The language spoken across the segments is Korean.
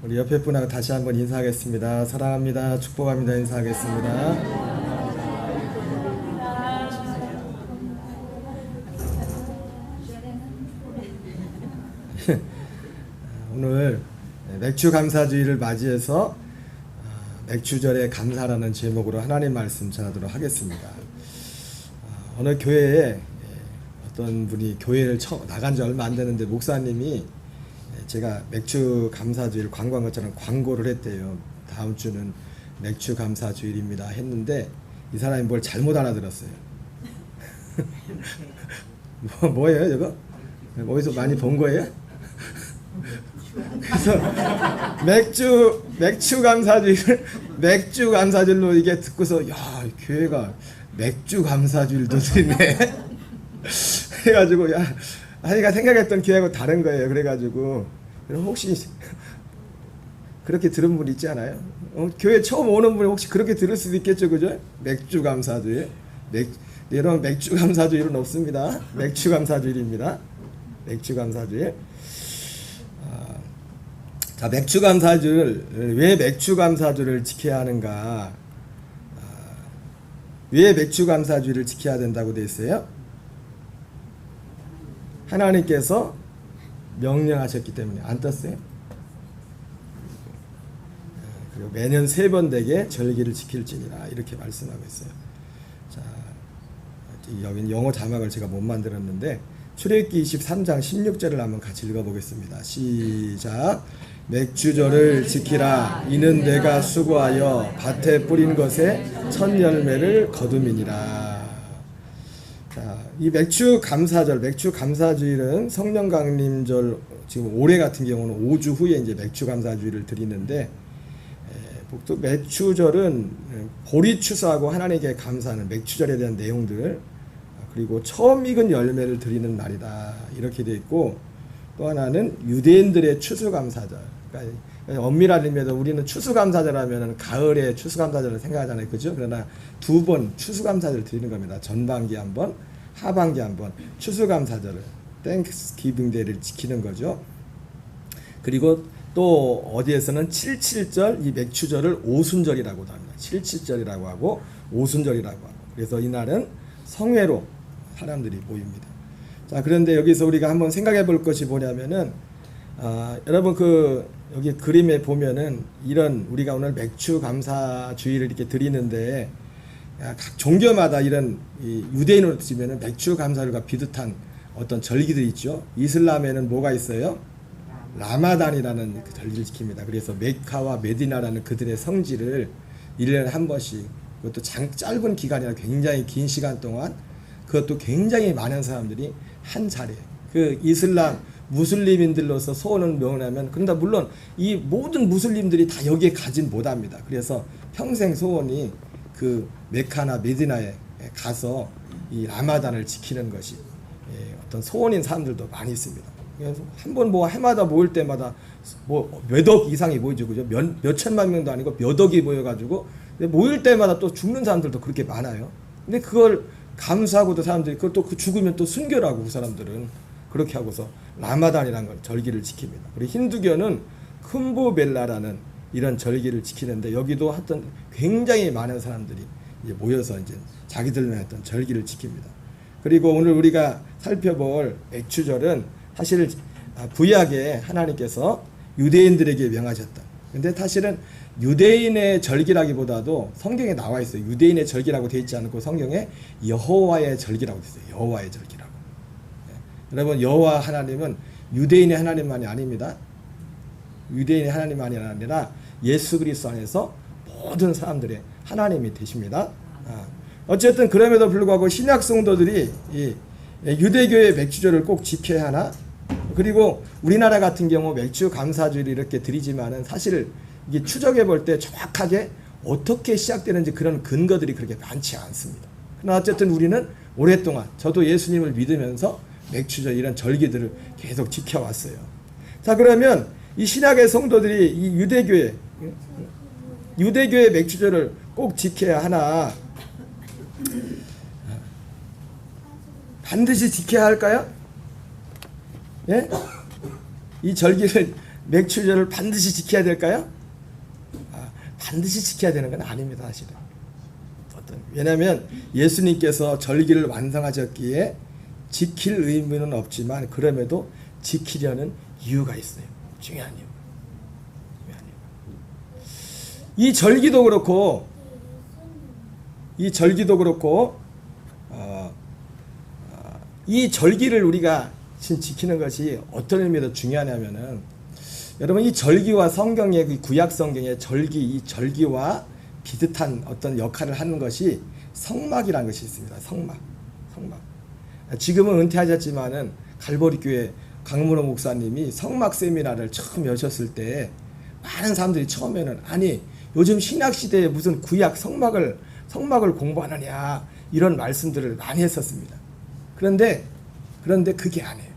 우리 옆에 분하고 다시 한번 인사하겠습니다. 사랑합니다. 축복합니다. 인사하겠습니다. 오늘 맥주 감사주의를 맞이해서 맥주절의 감사라는 제목으로 하나님 말씀 전하도록 하겠습니다. 어느 교회에 어떤 분이 교회를 나간 지 얼마 안 되는데 목사님이 제가 맥주 감사주의를 광고한 것처럼 광고를 했대요. 다음 주는 맥주 감사주일입니다 했는데 이 사람이 뭘 잘못 알아들었어요. 뭐예요 이거? 어디서 많이 본 거예요? 그래서 맥주 감사주일로 이게 듣고서 야 교회가 맥주 감사주일도 드리네 해가지고 야 자기가 생각했던 교회하고 다른 거예요. 그래가지고 혹시 그렇게 들은 분 있지 않아요? 교회 처음 오는 분이 혹시 그렇게 들을 수도 있겠죠, 그죠? 맥주 감사주일, 여러분 맥주 감사주일은 없습니다. 맥주 감사주일입니다. 맥주 감사주일. 자, 맥주 감사주일, 왜 맥주 감사주일을 지켜야 하는가? 왜 맥주 감사주일을 지켜야 된다고 되어 있어요? 하나님께서 명령하셨기 때문에. 안 떴어요? 그리고 매년 3번 되게 절기를 지킬지니라 이렇게 말씀하고 있어요. 자, 여기는 영어 자막을 제가 못 만들었는데 출애굽기 23장 16절을 한번 같이 읽어보겠습니다. 시작. 맥주절을 지키라. 이는 내가 수고하여 밭에 뿌린 것에 첫 열매를 거둠이니라. 자, 이 맥주 감사주일은 성령 강림절, 지금 올해 같은 경우는 5주 후에 이제 맥주 감사주일을 드리는데, 또 맥주절은 보리 추수하고 하나님께 감사하는 맥주절에 대한 내용들, 그리고 처음 익은 열매를 드리는 날이다 이렇게 되어 있고, 또 하나는 유대인들의 추수감사절. 그러니까 엄밀한 의미에서 우리는 추수감사절 하면 가을에 추수감사절을 생각하잖아요, 그죠? 그러나 2번 추수감사절을 드리는 겁니다. 전반기 한 번, 하반기 한 번 추수감사절을 땡스기빙 데이를 지키는 거죠. 그리고 또 어디에서는 77절 이 맥주절을 오순절이라고도 합니다. 77절이라고 하고 오순절이라고 하고. 그래서 이날은 성회로 사람들이 모입니다. 자, 그런데 여기서 우리가 한번 생각해 볼 것이 뭐냐면은 여러분 여기 그림에 보면은 이런 우리가 오늘 맥주 감사주의를 이렇게 드리는데 각 종교마다 이런 유대인으로 치면은 맥주 감사일과 비슷한 어떤 절기들이 있죠. 이슬람에는 뭐가 있어요? 라마단이라는 그 절기를 지킵니다. 그래서 메카와 메디나라는 그들의 성지를 1년에 한 번씩, 그것도 짧은 기간이라 굉장히 긴 시간 동안, 그것도 굉장히 많은 사람들이 한 차례, 그 이슬람 무슬림인들로서 소원을 명하면, 그런데 물론 이 모든 무슬림들이 다 여기에 가진 못합니다. 그래서 평생 소원이 그 메카나 메디나에 가서 이 라마단을 지키는 것이 어떤 소원인 사람들도 많이 있습니다. 그래서 한번 해마다 모일 때마다 몇 억 이상이 모이죠, 그죠? 몇 천만 명도 아니고 몇 억이 모여가지고 모일 때마다 또 죽는 사람들도 그렇게 많아요. 근데 그걸 감수하고도 사람들이 그걸 또 죽으면 또 순교라고 그 사람들은 그렇게 하고서 라마단이라는 걸 절기를 지킵니다. 그리고 힌두교는 쿰보멜라라는 이런 절기를 지키는데 여기도 하여튼 굉장히 많은 사람들이 이제 모여서 이제 자기들만 했던 절기를 지킵니다. 그리고 오늘 우리가 살펴볼 맥주절은 사실 구약에 하나님께서 유대인들에게 명하셨다. 근데 사실은 유대인의 절기라기보다도 성경에 나와 있어요. 유대인의 절기라고 되어 있지 않고 성경에 여호와의 절기라고 되어 있어요. 여호와의 절기라고. 여러분, 여호와 하나님은 유대인의 하나님만이 아닙니다. 유대인의 하나님만이 아니라 예수 그리스도 안에서 모든 사람들의 하나님이 되십니다. 어쨌든 그럼에도 불구하고 신약 성도들이 이 유대교의 맥주절을 꼭 지켜야 하나? 그리고 우리나라 같은 경우 맥주 감사주일을 이렇게 드리지만은 사실 이게 추적해 볼 때 정확하게 어떻게 시작되는지 그런 근거들이 그렇게 많지 않습니다. 그러나 어쨌든 우리는 오랫동안 저도 예수님을 믿으면서 맥주절 이런 절기들을 계속 지켜왔어요. 자, 그러면 이 신약의 성도들이 이 유대교의 맥주절을 꼭 지켜야 하나? 반드시 지켜야 할까요? 예? 이 절기를 맥추절을 반드시 지켜야 될까요? 반드시 지켜야 되는 건 아닙니다, 사실은. 왜냐하면 예수님께서 절기를 완성하셨기에 지킬 의무는 없지만 그럼에도 지키려는 이유가 있어요. 중요한 이유. 이 절기도 그렇고 이 절기를 우리가 지금 지키는 것이 어떤 의미로 중요하냐면은 여러분 이 절기와 성경의 그 구약 성경의 이 절기와 비슷한 어떤 역할을 하는 것이 성막이라는 것이 있습니다. 성막. 지금은 은퇴하셨지만은 갈보리 교회 강문호 목사님이 성막 세미나를 처음 여셨을 때 많은 사람들이 처음에는 아니 요즘 신약 시대에 무슨 구약 성막을 공부하느냐 이런 말씀들을 많이 했었습니다. 그런데 그게 아니에요.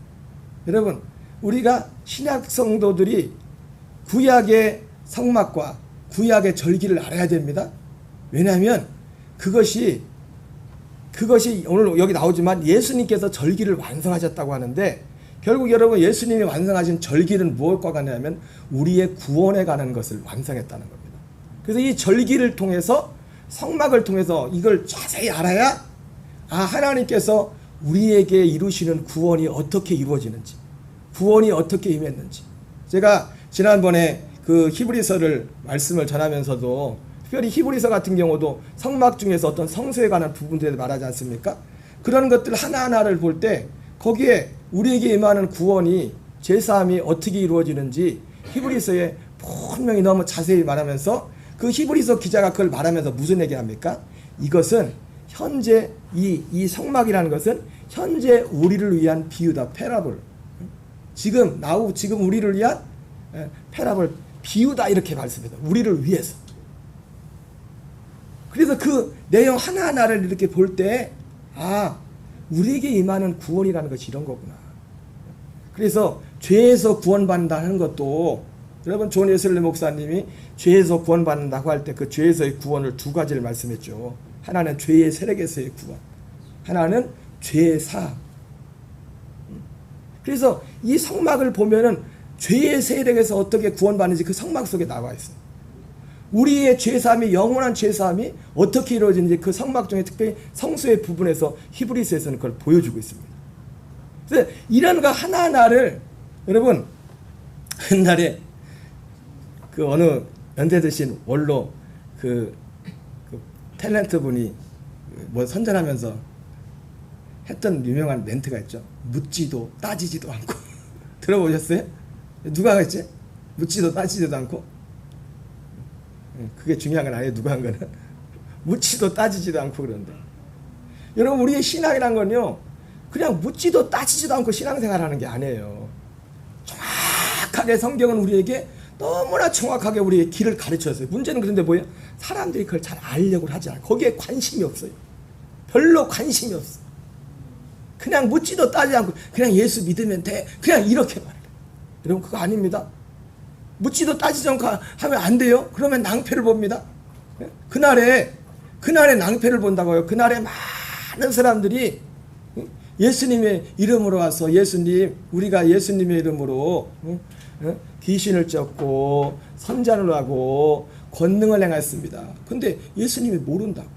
여러분 우리가 신약 성도들이 구약의 성막과 구약의 절기를 알아야 됩니다. 왜냐하면 그것이 오늘 여기 나오지만 예수님께서 절기를 완성하셨다고 하는데 결국 여러분 예수님이 완성하신 절기는 무엇과 관하냐면 우리의 구원에 관한 것을 완성했다는 겁니다. 그래서 이 절기를 통해서 성막을 통해서 이걸 자세히 알아야 하나님께서 우리에게 이루시는 구원이 어떻게 이루어지는지 구원이 어떻게 임했는지 제가 지난번에 그 히브리서를 말씀을 전하면서도 특별히 히브리서 같은 경우도 성막 중에서 어떤 성소에 관한 부분들에 말하지 않습니까? 그런 것들 하나하나를 볼 때 거기에 우리에게 임하는 구원이 제사함이 어떻게 이루어지는지 히브리서에 분명히 너무 자세히 말하면서 그 히브리서 기자가 그걸 말하면서 무슨 얘기합니까? 이것은 현재 이 성막이라는 것은 현재 우리를 위한 비유다. 패러블. 지금 우리를 위한 패러블 비유다 이렇게 말씀해요. 우리를 위해서. 그래서 그 내용 하나하나를 이렇게 볼 때 우리에게 임하는 구원이라는 것이 이런 거구나. 그래서 죄에서 구원받는다는 것도 여러분 존 웨슬리 목사님이 죄에서 구원받는다고 할 때 그 죄에서의 구원을 두 가지를 말씀했죠. 하나는 죄의 세력에서의 구원, 하나는 죄의 사함. 그래서 이 성막을 보면은 죄의 세력에서 어떻게 구원받는지 그 성막 속에 나와 있어요. 우리의 죄사함이 영원한 죄사함이 어떻게 이루어지는지 그 성막 중에 특별히 성소의 부분에서 히브리서에서는 그걸 보여주고 있습니다. 그래서 이런 거 하나하나를 여러분 옛날에 그 어느 연대 드신 원로 그 탤런트 분이 뭐 선전하면서 했던 유명한 멘트가 있죠. 묻지도 따지지도 않고 들어보셨어요? 누가 했지? 묻지도 따지지도 않고. 그게 중요한 건 아니에요. 누가 한 거는 묻지도 따지지도 않고 그런데 여러분 우리의 신앙이란 건요 그냥 묻지도 따지지도 않고 신앙생활하는 게 아니에요. 정확하게 성경은 우리에게 너무나 정확하게 우리의 길을 가르쳤어요. 문제는 그런데 뭐예요? 사람들이 그걸 잘 알려고 하지 않아요. 거기에 관심이 없어요. 별로 관심이 없어. 그냥 묻지도 따지지 않고 그냥 예수 믿으면 돼. 그냥 이렇게 말해요. 여러분 그거 아닙니다. 묻지도 따지지 않고 하면 안 돼요. 그러면 낭패를 봅니다. 그날에 낭패를 본다고요. 그날에 많은 사람들이 예수님의 이름으로 와서 예수님 우리가 예수님의 이름으로 귀신을 쫓고 선자를 하고 권능을 행했습니다. 근데 예수님이 모른다고.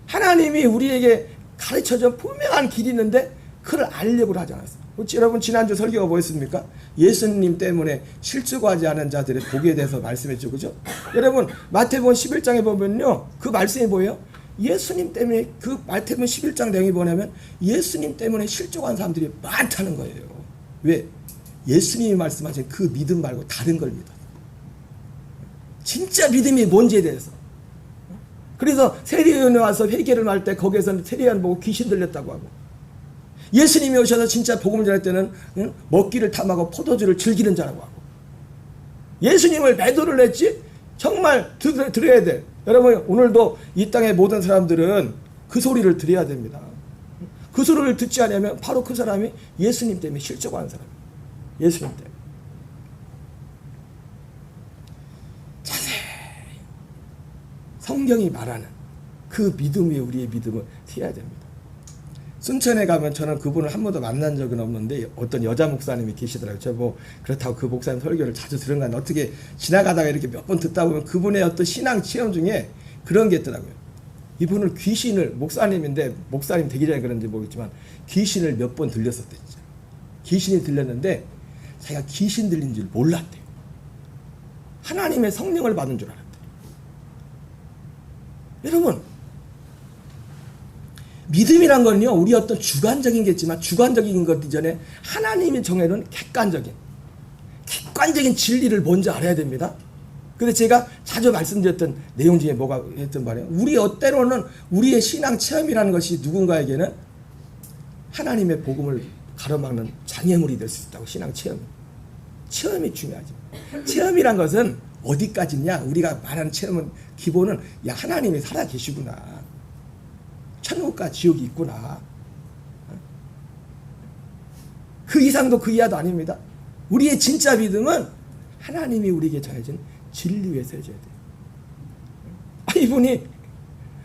하나님이 우리에게 가르쳐준 분명한 길이 있는데 그걸 알려고 하지 않았어요. 여러분 지난주 설교가 뭐였습니까? 예수님 때문에 실족하지 않은 자들의 복에 대해서 말씀했죠. 그죠? 여러분 마태복음 11장에 보면요. 그 말씀이 뭐예요? 예수님 때문에 그 마태복음 11장 내용이 뭐냐면 예수님 때문에 실족한 사람들이 많다는 거예요. 왜? 예수님이 말씀하신 그 믿음 말고 다른 걸 믿어요. 진짜 믿음이 뭔지에 대해서. 그래서 세리요한에 와서 회개를 할 때 거기에서는 세리요한 보고 귀신 들렸다고 하고 예수님이 오셔서 진짜 복음을 전할 때는 먹기를 탐하고 포도주를 즐기는 자라고 하고 예수님을 매도를 했지 정말 들어야 돼. 여러분 오늘도 이 땅의 모든 사람들은 그 소리를 들어야 됩니다. 그 소리를 듣지 않으면 바로 그 사람이 예수님 때문에 실족하는 사람이에요. 예수님 때문에. 자세히 성경이 말하는 그 믿음이 우리의 믿음을 세워야 됩니다. 순천에 가면 저는 그분을 한 번도 만난 적은 없는데 어떤 여자 목사님이 계시더라고요. 저 뭐 그렇다고 그 목사님 설교를 자주 들은 건 어떻게 지나가다가 이렇게 몇 번 듣다 보면 그분의 어떤 신앙 체험 중에 그런 게 있더라고요. 이분을 귀신을 목사님인데 목사님 되기 전에 그런지 모르겠지만 귀신을 몇 번 들렸었대 진짜. 귀신이 들렸는데 자기가 귀신 들린 줄 몰랐대요. 하나님의 성령을 받은 줄 알았대요. 여러분 믿음이란 건요 우리 어떤 주관적인 게 있지만 주관적인 것 이전에 하나님이 정해놓은 객관적인 진리를 먼저 알아야 됩니다. 근데 제가 자주 말씀드렸던 내용 중에 뭐가 했던 말이에요. 우리 때로는 우리의 신앙 체험이라는 것이 누군가에게는 하나님의 복음을 가로막는 장애물이 될 수 있다고. 신앙 체험이 중요하죠. 체험이란 것은 어디까지냐, 우리가 말하는 체험은 기본은 야 하나님이 살아 계시구나, 천국과 지옥이 있구나, 그 이상도 그 이하도 아닙니다. 우리의 진짜 믿음은 하나님이 우리에게 전해진 진리 위에 서져야 돼요. 이분이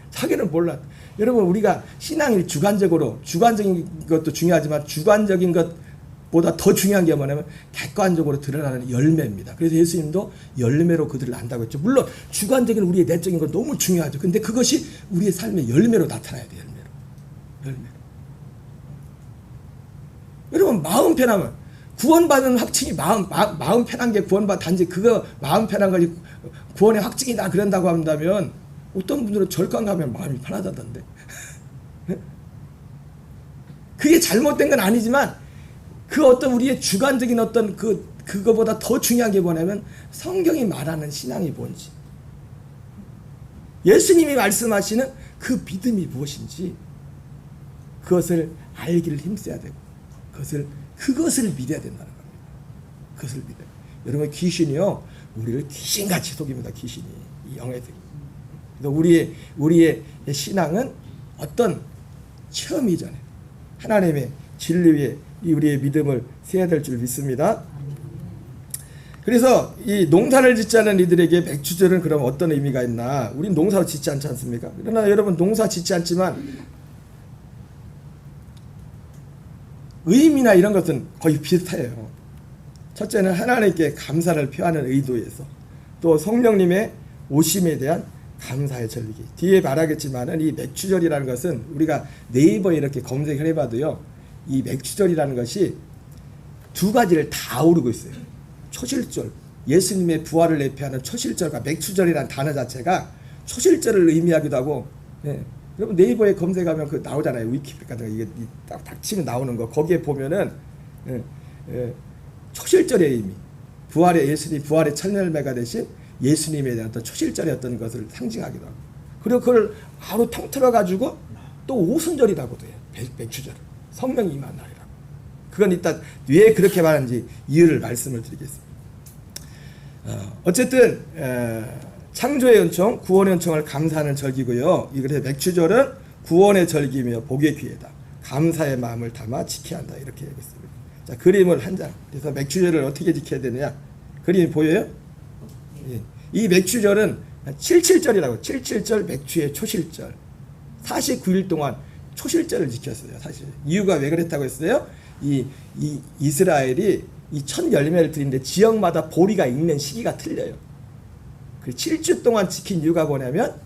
자기는 몰라. 여러분 우리가 신앙이 주관적인 것도 중요하지만 주관적인 것보다 더 중요한 게 뭐냐면 객관적으로 드러나는 열매입니다. 그래서 예수님도 열매로 그들을 안다고 했죠. 물론 주관적인 우리의 내적인 건 너무 중요하죠. 근데 그것이 우리의 삶의 열매로 나타나야 돼요. 열매로. 여러분 마음 편하면 구원받은 확증이 마음 편한 게 단지 그거 마음 편한 것이 구원의 확증이다 그런다고 한다면 어떤 분들은 절간 가면 마음이 편하다던데. 그게 잘못된 건 아니지만 그 어떤 우리의 주관적인 어떤 그거보다 더 중요한 게 뭐냐면 성경이 말하는 신앙이 뭔지, 예수님이 말씀하시는 그 믿음이 무엇인지 그것을 알기를 힘써야 되고 그것을 믿어야 된다는 겁니다. 그것을 믿어요. 여러분 귀신이요 우리를 귀신같이 속입니다. 귀신이 이 영애들이. 그래서 우리의 신앙은 어떤 체험이 전에 하나님의 진리 위에 우리의 믿음을 세워야 될 줄 믿습니다. 그래서 이 농사를 짓지 않은 이들에게 맥주절은 그럼 어떤 의미가 있나? 우린 농사를 짓지 않지 않습니까? 그러나 여러분 농사 짓지 않지만 의미나 이런 것은 거의 비슷해요. 첫째는 하나님께 감사를 표하는 의도에서, 또 성령님의 오심에 대한 감사의 절기. 뒤에 말하겠지만은 이 맥주절이라는 것은 우리가 네이버에 이렇게 검색을 해봐도요, 이 맥주절이라는 것이 두 가지를 다 아우르고 있어요. 초실절, 예수님의 부활을 내표하는 초실절과 맥주절이라는 단어 자체가 초실절을 의미하기도 하고, 예. 여러분 네이버에 검색하면 그 나오잖아요. 위키피디아 같은 거 이게 딱 치면 나오는 거. 거기에 보면은 초실절의 의미, 예수님 부활의 첫 열매가 되신 예수님에 대한 어떤 초실절의 어떤 것을 상징하기도 하고, 그리고 그걸 바로 통틀어 가지고 또 오순절이라고도 해요. 맥주절, 성령이 임한 날이라고. 그건 이따 왜 그렇게 말하는지 이유를 말씀을 드리겠습니다. 어쨌든 창조의 은총, 구원의 은총을 감사하는 절기고요. 그래서 맥주절은 구원의 절기며 복의 기회다. 감사의 마음을 담아 지켜야 한다. 이렇게 얘기했습니다. 자, 그림을 한 장. 그래서 맥주절을 어떻게 지켜야 되느냐? 그림이 보여요? 예. 이 맥주절은 77절이라고. 77절 맥주의 초실절. 49일 동안 초실절을 지켰어요. 사실 이유가 왜 그랬다고 했어요? 이 이스라엘이 이 첫 열매를 드리는데 지역마다 보리가 익는 시기가 틀려요. 그 7주 동안 지킨 이유가 뭐냐면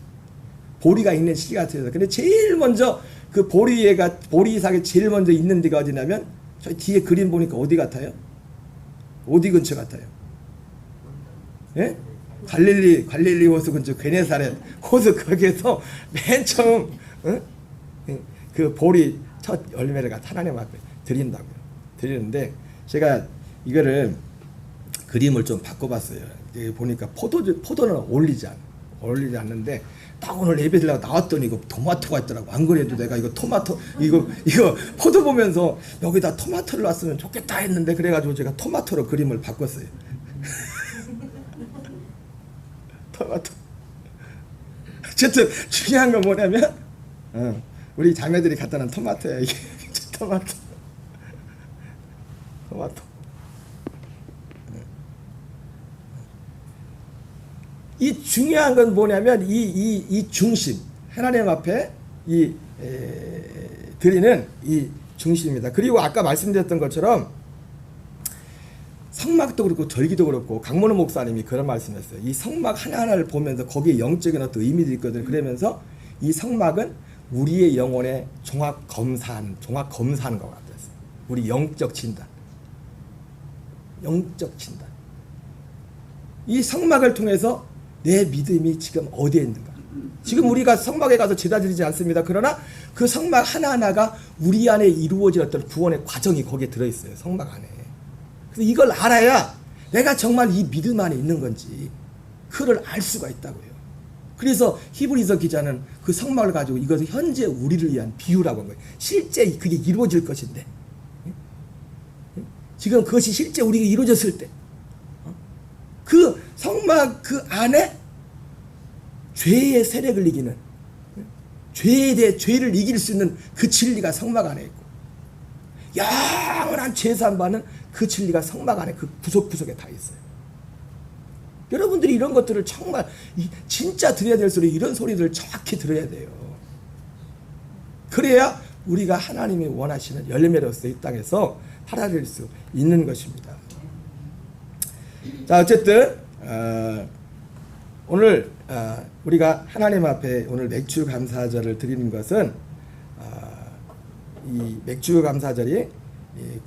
보리가 익는 시기가 틀려서. 근데 제일 먼저 그 보리삭이 제일 먼저 있는 데가 어디냐면 저희 뒤에 그림 보니까 어디 같아요? 어디 근처 같아요? 예? 갈릴리 호수 근처 게네사렛 호수 거기에서 맨 처음 그 보리 첫 열매를 갖다 하나님 앞에 드린다고요. 드리는데 제가 이거를 그림을 좀 바꿔봤어요. 보니까 포도는 어울리지 않는데 딱 오늘 예배 드리려고 나왔더니 이거 토마토가 있더라고. 안 그래도 내가 이거 토마토 이거 포도 보면서 여기다 토마토를 놨으면 좋겠다 했는데, 그래가지고 제가 토마토로 그림을 바꿨어요. 토마토. 어쨌든 중요한 건 뭐냐면 우리 자매들이 갖다 놓은 토마토야 이게. 토마토. 이 중요한 건 뭐냐면 이 중심, 하나님 앞에 이 드리는 이 중심입니다. 그리고 아까 말씀드렸던 것처럼 성막도 그렇고 절기도 그렇고 강문호 목사님이 그런 말씀했어요. 이 성막 하나하나를 보면서 거기에 영적인 어떤 의미들이 있거든요. 그러면서 이 성막은 우리의 영혼의 종합 검사하는 것 같았어요. 우리 영적 진단. 영적 진단. 이 성막을 통해서 내 믿음이 지금 어디에 있는가. 지금 우리가 성막에 가서 제사 드리지 않습니다. 그러나 그 성막 하나하나가 우리 안에 이루어질 어떤 구원의 과정이 거기에 들어있어요. 성막 안에. 그래서 이걸 알아야 내가 정말 이 믿음 안에 있는 건지 그를 알 수가 있다고요. 그래서 히브리서 기자는 그 성막을 가지고 이것은 현재 우리를 위한 비유라고 한 거예요. 실제 그게 이루어질 것인데, 지금 그것이 실제 우리가 이루어졌을 때 그 성막 그 안에 죄의 세력을 이기는, 죄에 대해 죄를 이길 수 있는 그 진리가 성막 안에 있고, 영원한 죄사함받는 그 진리가 성막 안에 그 구석구석에 다 있어요. 여러분들이 이런 것들을 정말 진짜 들어야 될 소리, 이런 소리들을 정확히 들어야 돼요. 그래야 우리가 하나님이 원하시는 열매로서 이 땅에서 살아낼 수 있는 것입니다. 자, 어쨌든 오늘 우리가 하나님 앞에 오늘 맥주 감사절을 드리는 것은 이 맥주 감사절이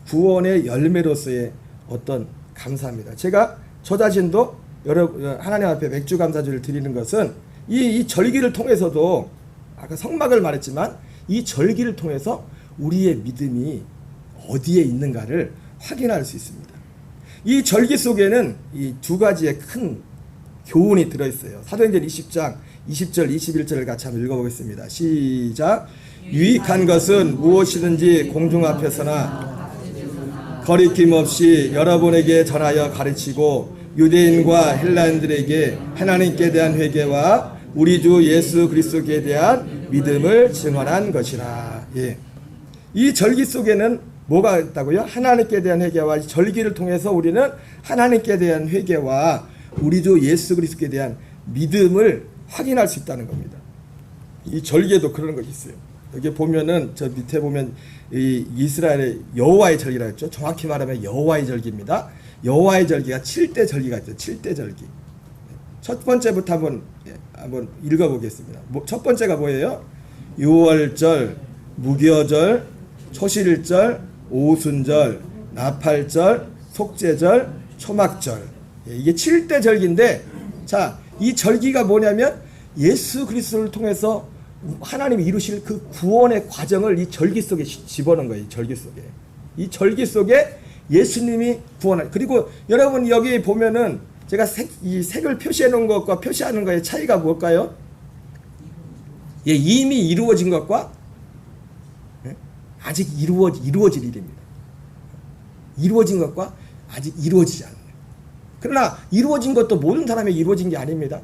구원의 열매로서의 어떤 감사입니다. 제가 저 자신도 하나님 앞에 맥주 감사절을 드리는 것은 이 절기를 통해서도, 아까 성막을 말했지만 이 절기를 통해서 우리의 믿음이 어디에 있는가를 확인할 수 있습니다. 이 절기 속에는 이 두 가지의 큰 교훈이 들어있어요. 사도행전 20장 20절 21절을 같이 한번 읽어보겠습니다. 시작. 유익한 것은 무엇이든지 공중 앞에서나 거리낌 없이 여러분에게 전하여 가르치고 유대인과 헬라인들에게 하나님께 대한 회개와 우리 주 예수 그리스도께 대한 믿음을 증언한 것이라. 예. 이 절기 속에는 뭐가 있다고요? 하나님께 대한 회개와 절기를 통해서 우리는 하나님께 대한 회개와 우리 주 예수 그리스도께 대한 믿음을 확인할 수 있다는 겁니다. 이 절기에도 그런 것이 있어요. 여기 보면은 저 밑에 보면 이 이스라엘의 여호와의 절기라 했죠. 정확히 말하면 여호와의 절기입니다. 여호와의 절기가 7대 절기가 있죠. 7대 절기. 첫 번째부터 한번 읽어보겠습니다. 첫 번째가 뭐예요? 유월절, 무교절, 초실절, 오순절, 나팔절, 속죄절, 초막절. 이게 7대 절기인데, 자, 이 절기가 뭐냐면 예수 그리스도를 통해서 하나님이 이루실 그 구원의 과정을 이 절기 속에 집어넣은 거예요. 이 절기 속에. 이 절기 속에 예수님이 구원할. 그리고 여러분 여기 보면은 제가 이 색을 표시해 놓은 것과 표시하는 것의 차이가 뭘까요? 예, 이미 이루어진 것과 아직 이루어질 일입니다. 이루어진 것과 아직 이루어지지 않는. 그러나 이루어진 것도 모든 사람이 이루어진 게 아닙니다.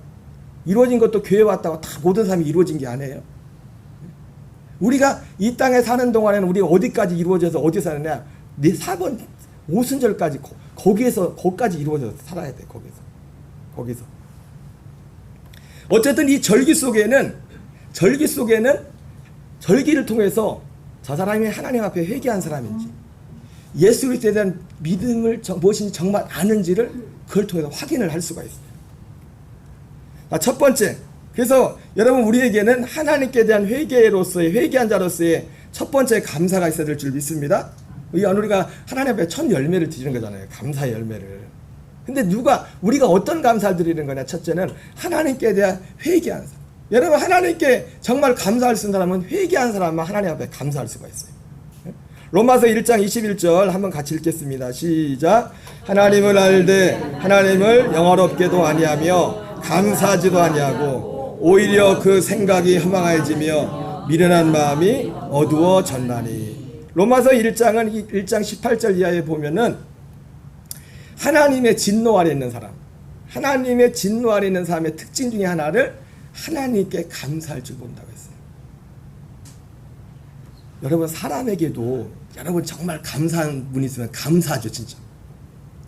이루어진 것도 교회 왔다고 다 모든 사람이 이루어진 게 아니에요. 우리가 이 땅에 사는 동안에는 우리가 어디까지 이루어져서 어디 사느냐? 네 4번 오순절까지 거기까지 이루어져서 살아야 돼. 거기서. 어쨌든 이 절기 속에는 절기를 통해서 저 사람이 하나님 앞에 회개한 사람인지 예수 그리스도에 대한 믿음을 무엇인지 정말 아는지를 그걸 통해서 확인을 할 수가 있어요. 첫 번째, 그래서 여러분 우리에게는 하나님께 대한 회개한 자로서의 첫 번째 감사가 있어야 될 줄 믿습니다. 우리가 하나님 앞에 첫 열매를 드리는 거잖아요. 감사의 열매를. 근데 우리가 어떤 감사를 드리는 거냐? 첫째는 하나님께 대한 회개한 사람. 여러분 하나님께 정말 감사할 수 있는 사람은 회개한 사람만 하나님 앞에 감사할 수가 있어요. 로마서 1장 21절 한번 같이 읽겠습니다. 시작. 하나님을 알되 하나님을 영화롭게도 아니하며 감사하지도 아니하고 오히려 그 생각이 허망해지며 미련한 마음이 어두워졌나니. 로마서 1장은 1장 18절 이하에 보면은 하나님의 진노 아래 있는 사람, 하나님의 진노 아래 있는 사람의 특징 중에 하나를 하나님께 감사할 줄 본다고 했어요. 여러분 사람에게도 여러분 정말 감사한 분이 있으면 감사하죠. 진짜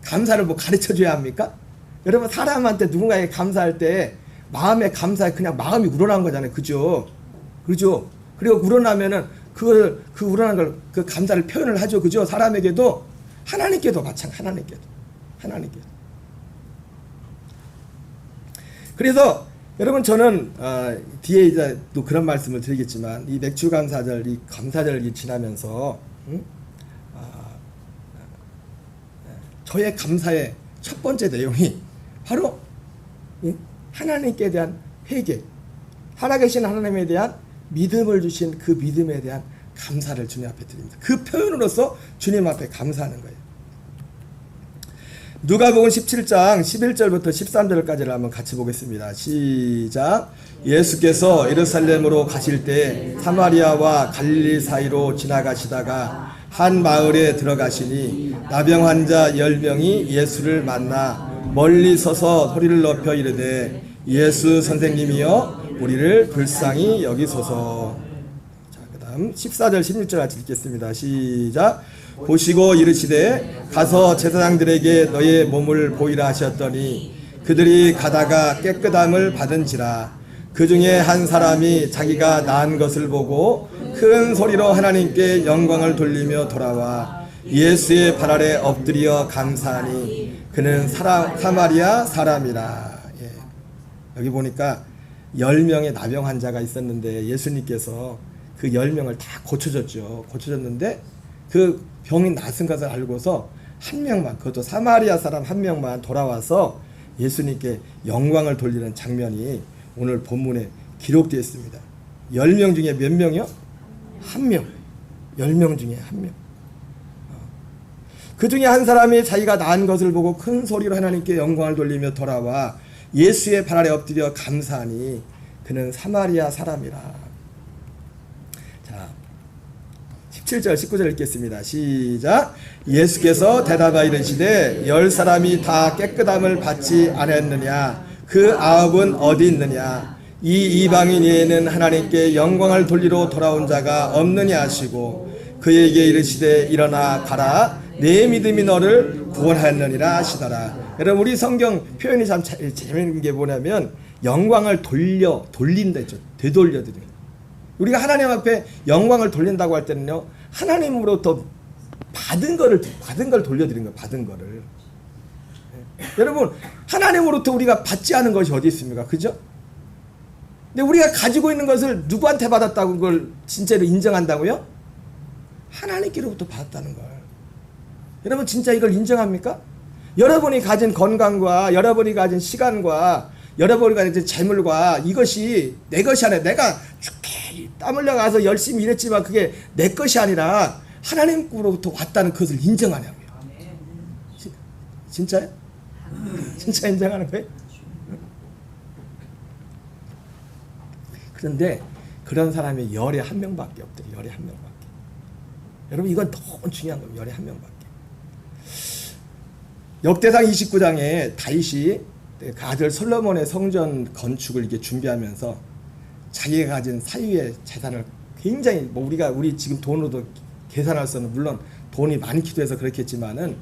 감사를 뭐 가르쳐줘야 합니까? 여러분 사람한테 누군가에게 감사할 때 마음에 감사해 그냥 마음이 우러나는 거잖아요. 그죠? 그리고 우러나면은 그걸 그 우러나는 걸 그 감사를 표현을 하죠. 그죠? 사람에게도 하나님께도 마찬가지. 하나님께도. 그래서 여러분 저는 뒤에 이제 또 그런 말씀을 드리겠지만 이 맥주 감사절 이 감사절이 지나면서 저의 감사의 첫 번째 내용이 바로 하나님께 대한 회개, 살아계신 하나님에 대한 믿음을 주신 그 믿음에 대한 감사를 주님 앞에 드립니다. 그 표현으로서 주님 앞에 감사하는 거예요. 누가복음 17장 11절부터 13절까지를 한번 같이 보겠습니다. 시작. 예수께서 예루살렘으로 가실 때 사마리아와 갈릴리 사이로 지나가시다가 한 마을에 들어가시니 나병 환자 10명이 예수를 만나 멀리 서서 소리를 높여 이르되 예수 선생님이여 우리를 불쌍히 여기소서. 자, 그다음 14절 16절 같이 읽겠습니다. 시작. 보시고 이르시되 가서 제사장들에게 너의 몸을 보이라 하셨더니 그들이 가다가 깨끗함을 받은지라. 그 중에 한 사람이 자기가 나은 것을 보고 큰 소리로 하나님께 영광을 돌리며 돌아와 예수의 발 아래 엎드려 감사하니 그는 사마리아 사람이라. 예. 여기 보니까 10명의 나병 환자가 있었는데 예수님께서 그 10명을 다 고쳐줬죠. 고쳐줬는데 그 병이 낫은 것을 알고서 한 명만, 그것도 사마리아 사람 한 명만 돌아와서 예수님께 영광을 돌리는 장면이 오늘 본문에 기록되어 있습니다. 10명 중에 몇 명이요? 한 명. 10명 중에 한 명. 그 중에 한 사람이 자기가 나은 것을 보고 큰 소리로 하나님께 영광을 돌리며 돌아와 예수의 발 아래 엎드려 감사하니 그는 사마리아 사람이라. 자, 17절 19절 읽겠습니다. 시작. 예수께서 대답하여 이르시되 10사람이 다 깨끗함을 받지 않았느냐? 그 9은 어디 있느냐? 이 이방인 외에는 하나님께 영광을 돌리러 돌아온 자가 없느냐 하시고 그에게 이르시되 일어나 가라 내 믿음이 너를 구원하였느니라 하시더라. 여러분 우리 성경 표현이 참 재미있는 게 뭐냐면 영광을 돌린다 했죠. 되돌려드리는. 우리가 하나님 앞에 영광을 돌린다고 할 때는요, 하나님으로부터 받은 걸 돌려드리는 거예요. 받은 거를. 여러분 하나님으로부터 우리가 받지 않은 것이 어디 있습니까? 그죠? 근데 우리가 가지고 있는 것을 누구한테 받았다고 그걸 진짜로 인정한다고요? 하나님께로부터 받았다는 걸. 여러분 진짜 이걸 인정합니까? 여러분이 가진 건강과 여러분이 가진 시간과 여러분이 가진 재물과 이것이 내 것이 아니라 내가 죽게 땀 흘려 가서 열심히 일했지만 그게 내 것이 아니라 하나님으로부터 왔다는 것을 인정하냐고요. 진짜요? 진짜 인정하는 거예요? 그런데 그런 사람이 열에 한 명밖에 없대요. 열에 한 명밖에. 여러분 이건 너무 중요한 거예요. 열에 한 명밖에. 역대상 29장에 다윗이 그 아들 솔로몬의 성전 건축을 이렇게 준비하면서 자기가 가진 사유의 재산을 굉장히 우리 지금 돈으로도 계산할 수 없는, 물론 돈이 많기도 해서 그렇겠지만은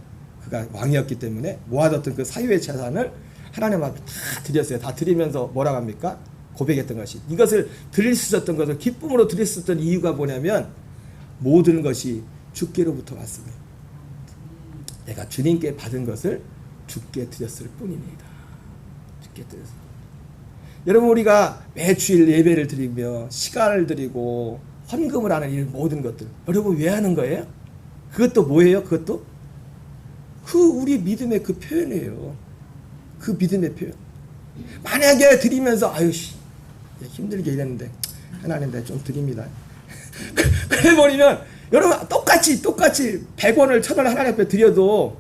그가 왕이었기 때문에 모아뒀던 그 사유의 재산을 하나님 앞에 다 드렸어요. 다 드리면서 뭐라고 합니까? 고백했던 것이, 이것을 드릴 수 있었던 것을 기쁨으로 드릴 수 있었던 이유가 뭐냐면 모든 것이 주께로부터 왔습니다. 내가 주님께 받은 것을 주께 드렸을 뿐입니다. 주께 드렸을. 여러분 우리가 매주일 예배를 드리며 시간을 드리고 헌금을 하는 이 모든 것들 여러분 왜 하는 거예요? 그것도 뭐예요? 그것도 그 우리 믿음의 그 표현이에요. 그 믿음의 표현. 만약에 드리면서 힘들게 일했는데 하나님 내가 좀 드립니다. 그래 버리면 여러분 똑같이 100원을 1000원을 하나님 앞에 드려도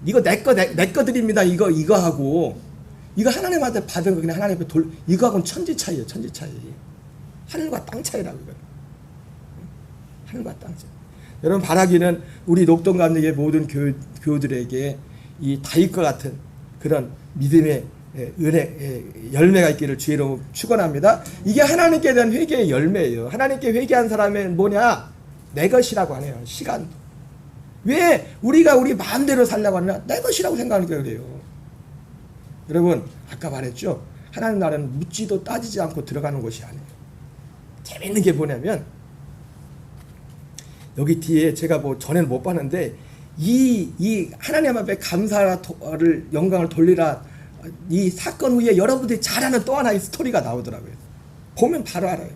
이거 내 거 드립니다. 이거 하고 이거 하나님한테 받은 거 그냥 하나님 앞에 이거하고는 천지 차이예요. 천지 차이. 하늘과 땅 차이라고 이거. 하늘과 땅 차이. 여러분 바라기는 우리 녹동감리의 모든 교우들에게 이 다윗과 같은 그런 믿음의 은혜 열매가 있기를 주의로 축원합니다. 이게 하나님께 대한 회개의 열매예요. 하나님께 회개한 사람은 뭐냐? 내 것이라고 하네요. 시간도. 왜 우리가 우리 마음대로 살려고 하느냐? 내 것이라고 생각하니까 그래요. 여러분 아까 말했죠. 하나님 나라는 묻지도 따지지 않고 들어가는 곳이 아니에요. 재밌는 게 뭐냐면 여기 뒤에 제가 뭐 전에는 못 봤는데 이 하나님 앞에 감사를 영광을 돌리라 이 사건 후에 여러분들이 잘 아는 또 하나의 스토리가 나오더라고요. 보면 바로 알아요.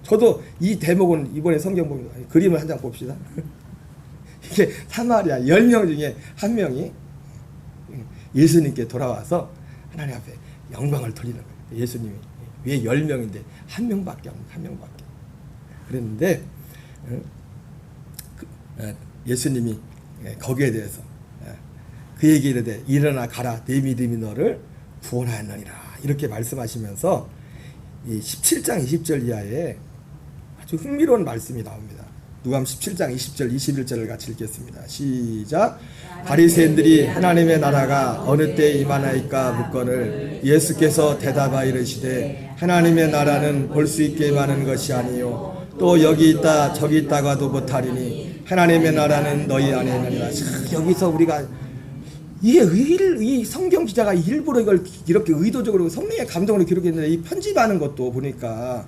저도 이 대목은 이번에 성경 보면 그림을 한 장 봅시다. 이게 사마리아 10명 중에 한 명이 예수님께 돌아와서 하나님 앞에 영광을 돌리는 거예요. 예수님이 왜 10명인데 한 명밖에 없는 한 명밖에. 그랬는데 예수님이 거기에 대해서 그에게 이르되 일어나 가라 내 믿음이 너를 구원하였느니라 이렇게 말씀하시면서 이 17장 20절 이하에 아주 흥미로운 말씀이 나옵니다. 누가복음 17장 20절 21절을 같이 읽겠습니다. 시작. 바리새인들이 하나님의 나라가 어느 때에 임하나이까 묻거늘 예수께서 대답하여 이르시되 하나님의 나라는 볼 수 있게 임하는 것이 아니요 또 여기 있다 저기 있다가도 못하리니 하나님의 나라는 너희 안에 있느니라. 여기서 우리가 이 성경 기자가 일부러 이걸 이렇게 의도적으로 성령의 감동으로 기록했는데 이 편집하는 것도 보니까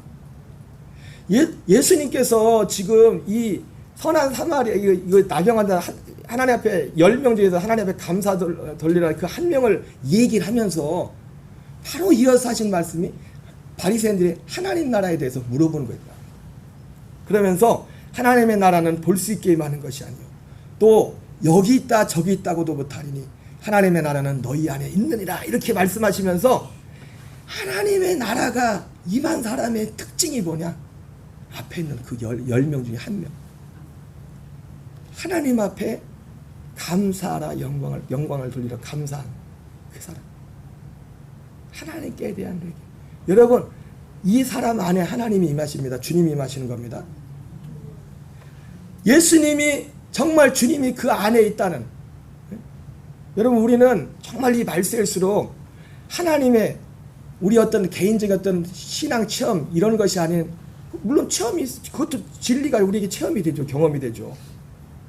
예수님께서 지금 이 선한 사마리아 이거 나병환자 하나님 앞에 10명 중에서 하나님 앞에 감사 돌리라 그 한 명을 얘기를 하면서 바로 이어서 하신 말씀이 바리새인들이 하나님 나라에 대해서 물어보는 거예요. 그러면서 하나님의 나라는 볼 수 있게 임하는 것이 아니요 또 여기 있다 저기 있다고도 못하리니 하나님의 나라는 너희 안에 있느니라 이렇게 말씀하시면서 하나님의 나라가 임한 사람의 특징이 뭐냐? 앞에 있는 그 10명 중에 한 명. 하나님 앞에 감사하라 영광을 돌리라 감사한 그 사람. 하나님께 대한 회개. 여러분 이 사람 안에 하나님이 임하십니다. 주님이 임하시는 겁니다. 예수님이 정말 주님이 그 안에 있다는 여러분 우리는 정말 이 말세일수록 하나님의 우리 어떤 개인적인 어떤 신앙 체험 이런 것이 아닌 물론 체험이 그것도 진리가 우리에게 체험이 되죠. 경험이 되죠.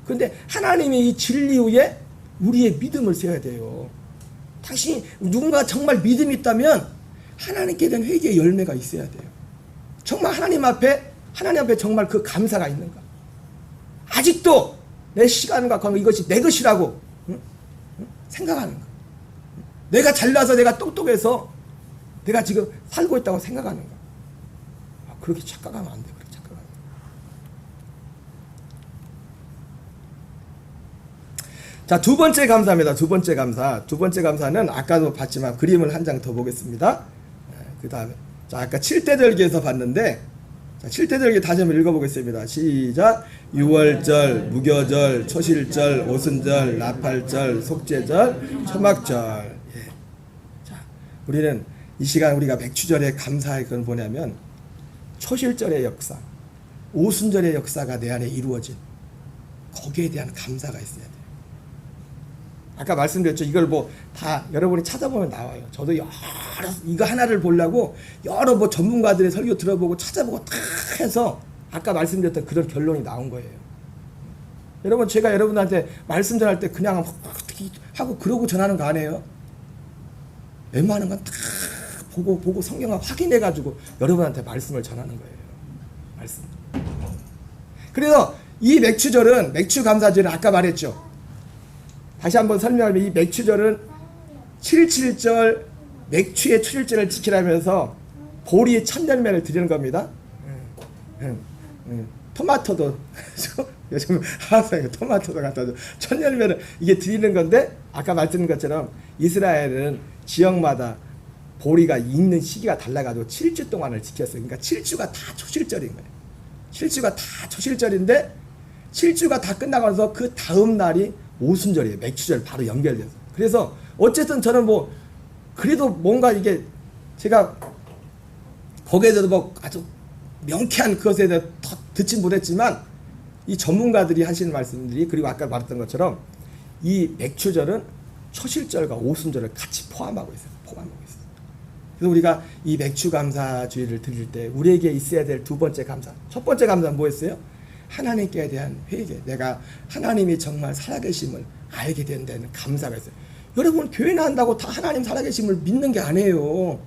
그런데 하나님이 이 진리 위에 우리의 믿음을 세워야 돼요. 당신이 누군가 정말 믿음이 있다면 하나님께 대한 회개의 열매가 있어야 돼요. 정말 하나님 앞에 정말 그 감사가 있는가. 아직도 내 시간과 건강 이것이 내 것이라고 생각하는 거. 내가 잘나서 내가 똑똑해서 내가 지금 살고 있다고 생각하는 거. 그렇게 착각하면 안 돼. 그렇게 착각하면. 자, 두 번째 감사입니다. 두 번째 감사. 두 번째 감사는 아까도 봤지만 그림을 한 장 더 보겠습니다. 그 다음에 자 아까 7대절기에서 봤는데 자, 7대절기 다시 한번 읽어보겠습니다. 시작. 유월절, 무교절, 초실절, 오순절, 나팔절, 속죄절, 초막절. 예. 자, 우리는 이 시간 우리가 맥추절에 감사할 건 뭐냐면 초실절의 역사, 오순절의 역사가 내 안에 이루어진 거기에 대한 감사가 있어야 돼요. 아까 말씀드렸죠. 이걸 뭐 다 여러분이 찾아보면 나와요. 저도 여러 이거 하나를 보려고 여러 뭐 전문가들의 설교 들어보고 찾아보고 다 해서 아까 말씀드렸던 그런 결론이 나온 거예요. 여러분 제가 여러분한테 말씀 전할 때 그냥 하고 그러고 전하는 거 아니에요? 웬만한 건 다 보고 성경을 확인해가지고 여러분한테 말씀을 전하는 거예요. 말씀. 그래서 이 맥추절은 맥추감사절은 아까 말했죠. 다시 한번 설명하면 이 맥추절은 7.7절 맥추의 초실절을 지키라면서 보리 천열매를 드리는 겁니다. 토마토도 요즘 항상 토마토도 갖다 줘. 천열매를 이게 드리는 건데 아까 말씀드린 것처럼 이스라엘은 지역마다 보리가 있는 시기가 달라가지고 7주 동안을 지켰어요. 그러니까 7주가 다 초실절인 거예요. 7주가 다 초실절인데 7주가 다 끝나고 나서 그 다음 날이 오순절이에요. 맥추절 바로 연결돼서. 그래서 어쨌든 저는 뭐 그래도 뭔가 이게 제가 거기에 대해서 뭐 아주 명쾌한 그것에 대해서 듣진 못했지만 이 전문가들이 하시는 말씀들이 그리고 아까 말했던 것처럼 이 맥추절은 초실절과 오순절을 같이 포함하고 있어요. 그래서 우리가 이 맥추감사주의를 드릴 때 우리에게 있어야 될 두 번째 감사. 첫 번째 감사는 뭐였어요? 하나님께 대한 회개. 내가 하나님이 정말 살아계심을 알게 된 데는 감사가 있어요. 여러분 교회 나온다고 다 하나님 살아계심을 믿는 게 아니에요.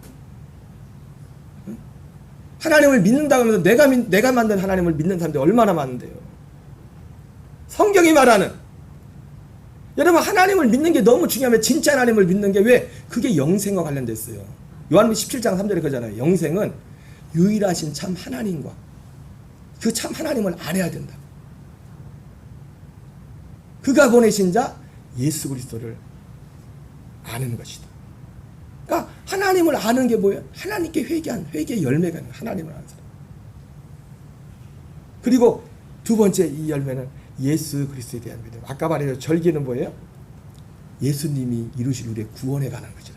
하나님을 믿는다고 하면서 내가 만든 하나님을 믿는 사람들이 얼마나 많은데요. 성경이 말하는, 여러분 하나님을 믿는 게 너무 중요하면 진짜 하나님을 믿는 게 왜? 그게 영생과 관련돼 있어요. 요한복음 17장 3절에 그러잖아요. 영생은 유일하신 참 하나님과 그 참 하나님을 알아야 된다. 그가 보내신 자 예수 그리스도를 아는 것이다. 그러니까 하나님을 아는 게 뭐예요? 하나님께 회개의 열매가 있는 하나님을 아는 사람. 그리고 두 번째 이 열매는 예수 그리스도에 대한 믿음. 아까 말했죠. 절기는 뭐예요? 예수님이 이루실 우리의 구원에 관한 것이죠.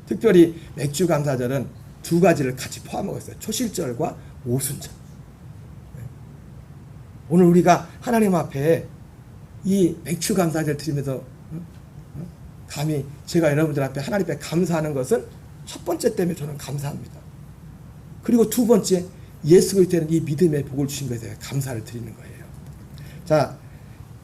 특별히 맥주 감사절은 두 가지를 같이 포함하고 있어요. 초실절과 오순절. 오늘 우리가 하나님 앞에 이 맥주 감사절 드리면서 감히 제가 여러분들 앞에 하나님 앞에 감사하는 것은 첫 번째 때문에 저는 감사합니다. 그리고 두 번째 예수 그리스도는 이 믿음의 복을 주신 것에 대해 감사를 드리는 거예요. 자,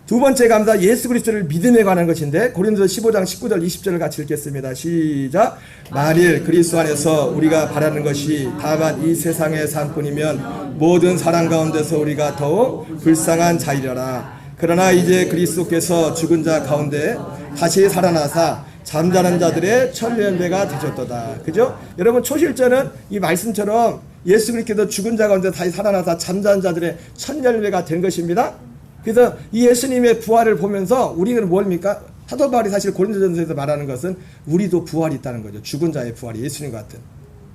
두 번째 감사 예수 그리스도를 믿음에 관한 것인데 고린도서 15장 19절 20절을 같이 읽겠습니다. 시작. 만일 그리스도 안에서 우리가 바라는 것이 다만 이 세상의 삶뿐이면 모든 사람 가운데서 우리가 더욱 불쌍한 자이려나. 그러나 이제 그리스도께서 죽은 자 가운데 다시 살아나사 잠자는 자들의 천년배가 되셨도다. 그죠? 여러분 초실절은 이 말씀처럼 예수 그리스도께서 죽은 자 가운데 다시 살아나사 잠자는 자들의 천년배가 된 것입니다. 그래서 이 예수님의 부활을 보면서 우리는 뭡니까? 사도 바울이 사실 고린도전서에서 말하는 것은 우리도 부활이 있다는 거죠. 죽은 자의 부활이 예수님 같은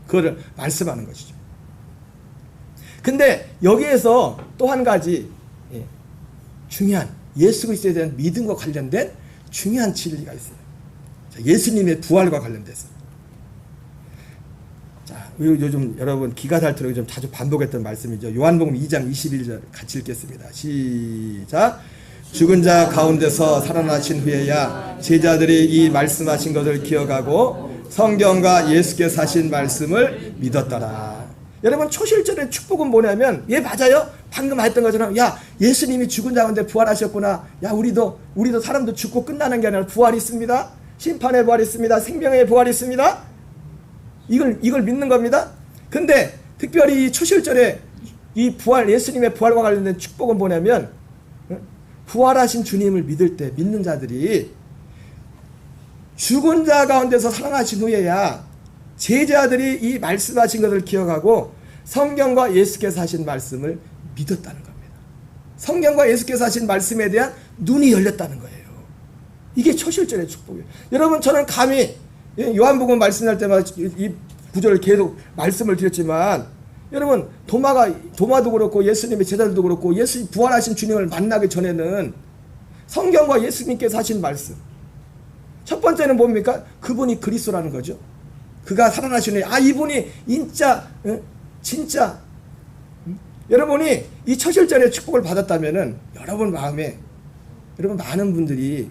그거를 말씀하는 것이죠. 근데 여기에서 또 한 가지 중요한 예수 그리스도에 대한 믿음과 관련된 중요한 진리가 있어요. 예수님의 부활과 관련돼서. 자, 요즘 여러분 기가 닳도록 좀 자주 반복했던 말씀이죠. 요한복음 2장 21절 같이 읽겠습니다. 시작. 죽은 자 가운데서 살아나신 후에야 제자들이 이 말씀하신 것을 기억하고 성경과 예수께서 하신 말씀을 믿었더라. 여러분 초실절의 축복은 뭐냐면 맞아요. 방금 했던 것처럼 예수님이 죽은 자 가운데 부활하셨구나. 우리도 사람도 죽고 끝나는 게 아니라 부활이 있습니다. 심판의 부활이 있습니다. 생명의 부활이 있습니다. 이걸 믿는 겁니다. 근데 특별히 이 초실절에 이 부활 예수님의 부활과 관련된 축복은 뭐냐면 부활하신 주님을 믿을 때 믿는 자들이 죽은 자 가운데서 살아나신 후에야 제자들이 이 말씀하신 것을 기억하고 성경과 예수께서 하신 말씀을 믿었다는 겁니다. 성경과 예수께서 하신 말씀에 대한 눈이 열렸다는 거예요. 이게 초실절의 축복이에요. 여러분 저는 감히 요한복음 말씀할 때마다 이 구절을 계속 말씀을 드렸지만 여러분 도마도 그렇고 예수님의 제자들도 그렇고 예수 부활하신 주님을 만나기 전에는 성경과 예수님께서 하신 말씀 첫 번째는 뭡니까? 그분이 그리스도라는 거죠. 그가 살아나신 후에 이분이 진짜 여러분이 이 초실절의 축복을 받았다면은 여러분 마음에 여러분 많은 분들이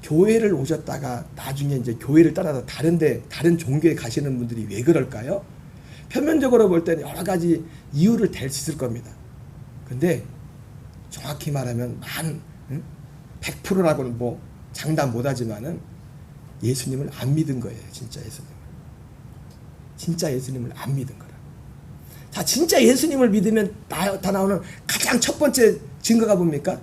교회를 오셨다가 나중에 이제 교회를 따라서 다른 종교에 가시는 분들이 왜 그럴까요? 표면적으로 볼 때는 여러 가지 이유를 댈 수 있을 겁니다. 근데 정확히 말하면 100%라고는 뭐 장담 못하지만은 예수님을 안 믿은 거예요. 진짜 예수님을 안 믿은 거라. 자, 진짜 예수님을 믿으면 다 나오는 가장 첫 번째 증거가 뭡니까?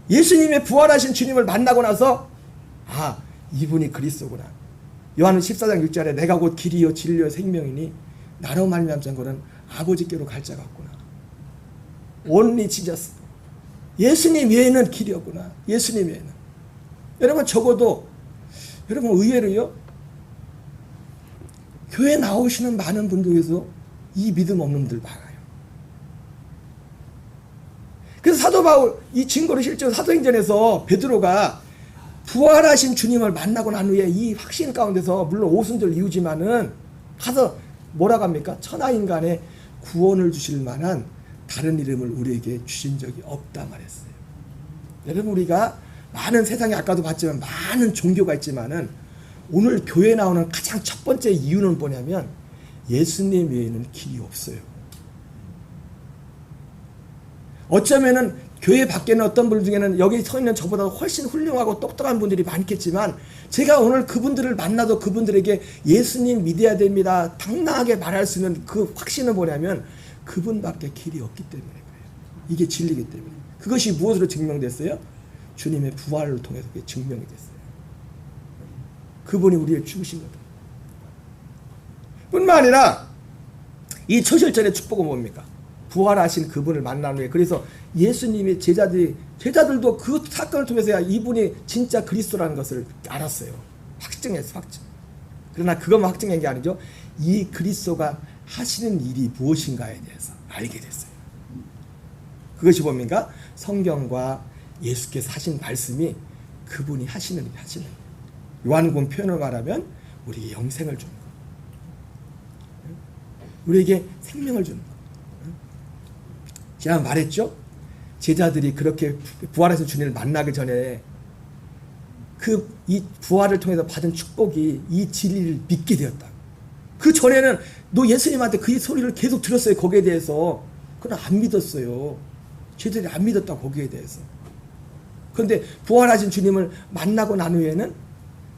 예수님의 부활하신 주님을 만나고 나서 이분이 그리스도구나. 요한은 14장 6절에 내가 곧 길이요 진리요 생명이니 나로 말미암은 자는 아버지께로 갈 자가 없구나. Only Jesus. 예수님 외에는 길이 없구나. 예수님 외에는. 여러분 적어도 여러분 의외로요. 교회 나오시는 많은 분들 중에서 이 믿음 없는 분들 많아요. 그래서 사도 바울 이 증거를 실제로 사도행전에서 베드로가 부활하신 주님을 만나고 난 후에 이 확신 가운데서 물론 오순절 이후지만은 가서 뭐라고 합니까? 천하인간의 구원을 주실 만한 다른 이름을 우리에게 주신 적이 없다 말했어요. 여러분 우리가 많은 세상에 아까도 봤지만 많은 종교가 있지만은 오늘 교회 나오는 가장 첫 번째 이유는 뭐냐면 예수님 외에는 길이 없어요. 어쩌면은 교회 밖에는 어떤 분들 중에는 여기 서 있는 저보다 훨씬 훌륭하고 똑똑한 분들이 많겠지만 제가 오늘 그분들을 만나도 그분들에게 예수님 믿어야 됩니다. 당당하게 말할 수 있는 그 확신은 뭐냐면 그분밖에 길이 없기 때문에 그래요. 이게 진리이기 때문에. 그것이 무엇으로 증명됐어요? 주님의 부활을 통해서 그게 증명이 됐어요. 그분이 우리를 죽으신 거다. 뿐만 아니라 이 초실절의 축복은 뭡니까? 부활하신 그분을 만난 후에, 그래서 예수님의 제자들도 그 사건을 통해서야 이분이 진짜 그리스도라는 것을 알았어요. 확증했어, 확증. 그러나 그것만 확증한 게 아니죠. 이 그리스도가 하시는 일이 무엇인가에 대해서 알게 됐어요. 그것이 뭡니까? 성경과 예수께서 하신 말씀이 그분이 하시는 일이 하시는 일. 요한복음 표현을 말하면 우리에게 영생을 주는 것, 우리에게 생명을 주는 것. 제가 말했죠? 제자들이 그렇게 부활하신 주님을 만나기 전에 이 부활을 통해서 받은 축복이 이 진리를 믿게 되었다. 그 전에는 너 예수님한테 그 소리를 계속 들었어요. 거기에 대해서. 그러나 안 믿었어요. 제자들이 안 믿었다. 거기에 대해서. 그런데 부활하신 주님을 만나고 난 후에는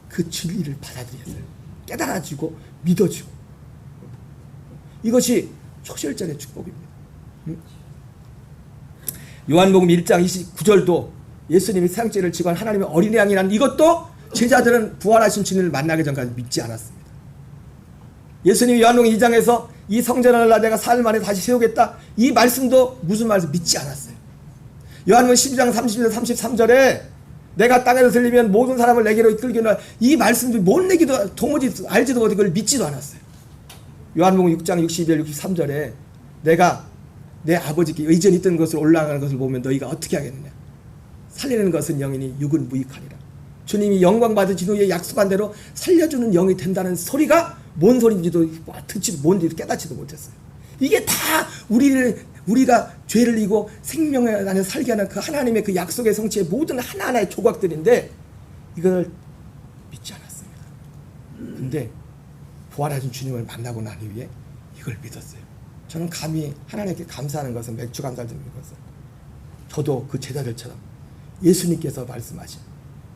그 진리를 받아들였어요. 깨달아지고 믿어지고. 이것이 초실절의 축복입니다. 요한복음 1장 29절도 예수님이 세상죄를 지고 하나님의 어린이 양이라는 이것도 제자들은 부활하신 주님을 만나기 전까지 믿지 않았습니다. 예수님이 요한복음 2장에서 이 성전을 내가 사흘 만에 다시 세우겠다, 이 말씀도 무슨 말씀 믿지 않았어요. 요한복음 12장 30절 33절에 내가 땅에서 들리면 모든 사람을 내게로 이끌기는, 이 말씀도 못 내기도 도무지 알지도 못하고 그걸 믿지도 않았어요. 요한복음 6장 62절 63절에 내가 내 아버지께 의전이 있던 것을 올라가는 것을 보면 너희가 어떻게 하겠느냐. 살리는 것은 영이니 육은 무익하니라. 주님이 영광 받으신 후에 약속한 대로 살려주는 영이 된다는 소리가 뭔 소리인지도 듣지도 뭔지도 깨닫지도 못했어요. 이게 다 우리가 죄를 이고 생명에 안에 살게 하는 그 하나님의 그 약속의 성취의 모든 하나하나의 조각들인데 이걸 믿지 않았습니다. 근데 부활하신 주님을 만나고 난 이후에 이걸 믿었어요. 저는 감히 하나님께 감사하는 것은, 맥주 감사를 드리는 것은, 저도 그 제자들처럼 예수님께서 말씀하신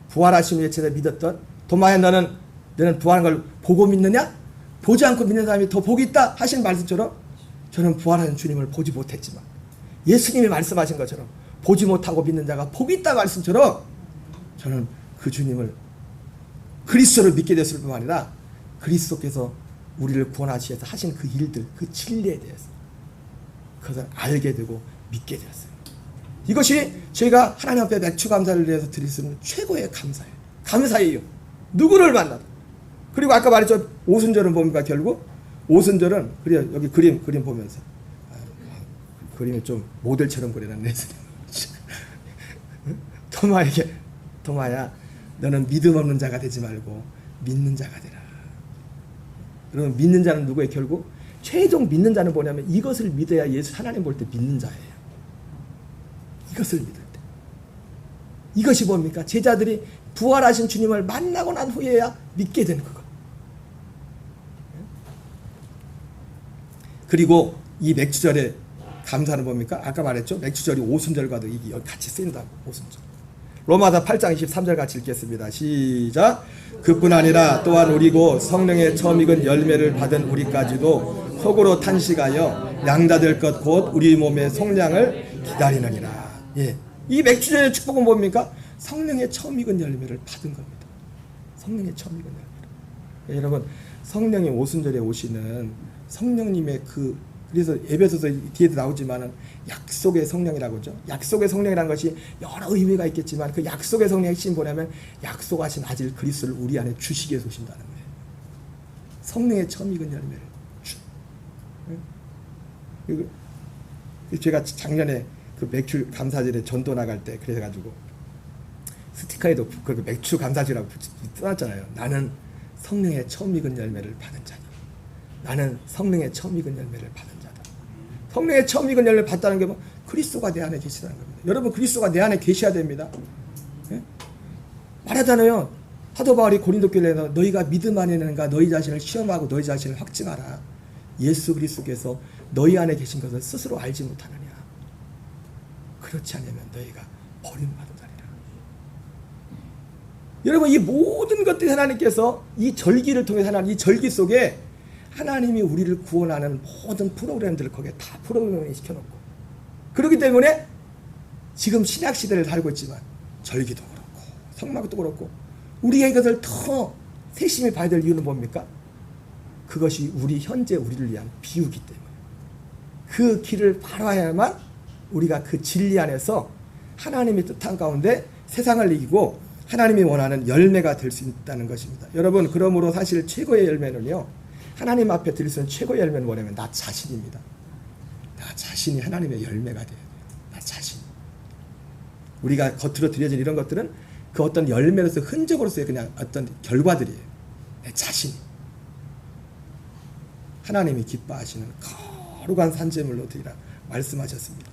부활하신 후에 제자 믿었던, 도마야 너는 부활한 걸 보고 믿느냐? 보지 않고 믿는 사람이 더 복이 있다 하신 말씀처럼 저는 부활하신 주님을 보지 못했지만 예수님이 말씀하신 것처럼 보지 못하고 믿는 자가 복이 있다 말씀처럼 저는 그 주님을, 그리스도를 믿게 됐을 뿐만 아니라 그리스도께서 우리를 구원하시기 위해서 하신 그 일들, 그 진리에 대해서 그것을 알게 되고 믿게 되었어요. 이것이 저희가 하나님 앞에 맥주 감사를 위해서 드릴 수 있는 최고의 감사예요. 감사예요. 누구를 만나도. 그리고 아까 말했죠. 오순절은 뭡니까? 결국 오순절은, 그래요. 여기 그림 보면서 그림이 좀 모델처럼 그려놨네. 토마야 너는 믿음 없는 자가 되지 말고 믿는 자가 되라. 여러분, 믿는 자는 누구예요? 결국 최종 믿는 자는 뭐냐면 이것을 믿어야 예수 하나님 볼 때 믿는 자예요. 이것을 믿을 때. 이것이 뭡니까? 제자들이 부활하신 주님을 만나고 난 후에야 믿게 되는 그것. 그리고 이 맥주절의 감사는 뭡니까? 아까 말했죠? 맥주절이 오순절과도 이게 같이 쓰인다고. 오순절. 로마서 8장 23절 같이 읽겠습니다. 시작. 그뿐 아니라 또한 우리고 성령의 처음 익은 열매를 받은 우리까지도 속으로 탄식하여 양다될 것 곧 우리 몸의 속량을 기다리느니라. 예. 이 맥주절의 축복은 뭡니까? 성령의 처음 익은 열매를 받은 겁니다. 성령의 처음 익은 열매를. 여러분, 성령이 오순절에 오시는 성령님의 그래서 에베소서 뒤에도 나오지만은 약속의 성령이라고 하죠. 약속의 성령이라는 것이 여러 의미가 있겠지만 그 약속의 성령의 핵심 뭐냐면 약속하신 아들 그리스도를 우리 안에 주시기 위해서 오신다는 거예요. 성령의 처음 익은 열매를 제가 작년에 그 맥주 감사절에 전도 나갈 때 그래가지고 스티커에도 그 맥주 감사절이라고 써놨잖아요. 나는 성령의 처음 익은 열매를 받은 자다. 나는 성령의 처음 익은 열매를 받은 자다. 성령의 처음 익은 열매를 받다는 게 뭐 그리스도가 내 안에 계시다는 겁니다. 여러분, 그리스도가 내 안에 계셔야 됩니다. 예? 말하잖아요. 사도 바울이 고린도 교회에서 너희가 믿음 안에는가 너희 자신을 시험하고 너희 자신을 확증하라. 예수 그리스도께서 너희 안에 계신 것을 스스로 알지 못하느냐. 그렇지 않으면 너희가 버림받은 자리라. 여러분, 이 모든 것들이 하나님께서 이 절기를 통해 하나님, 이 절기 속에 하나님이 우리를 구원하는 모든 프로그램들을 거기에 다 프로그램을 시켜놓고 그렇기 때문에 지금 신약 시대를 살고 있지만 절기도 그렇고 성막도 그렇고 우리가 이것을 더 세심히 봐야 될 이유는 뭡니까? 그것이 우리 현재 우리를 위한 비유기 때문에 그 길을 바라야만 우리가 그 진리 안에서 하나님의 뜻한 가운데 세상을 이기고 하나님이 원하는 열매가 될 수 있다는 것입니다. 여러분, 그러므로 사실 최고의 열매는요, 하나님 앞에 드릴 수 있는 최고의 열매는 뭐냐면 나 자신입니다. 나 자신이 하나님의 열매가 돼야 돼요. 나 자신. 우리가 겉으로 드려진 이런 것들은 그 어떤 열매로서 흔적으로서의 그냥 어떤 결과들이에요. 내 자신. 하나님이 기뻐하시는 거룩한 산재물로 드리라 말씀하셨습니다.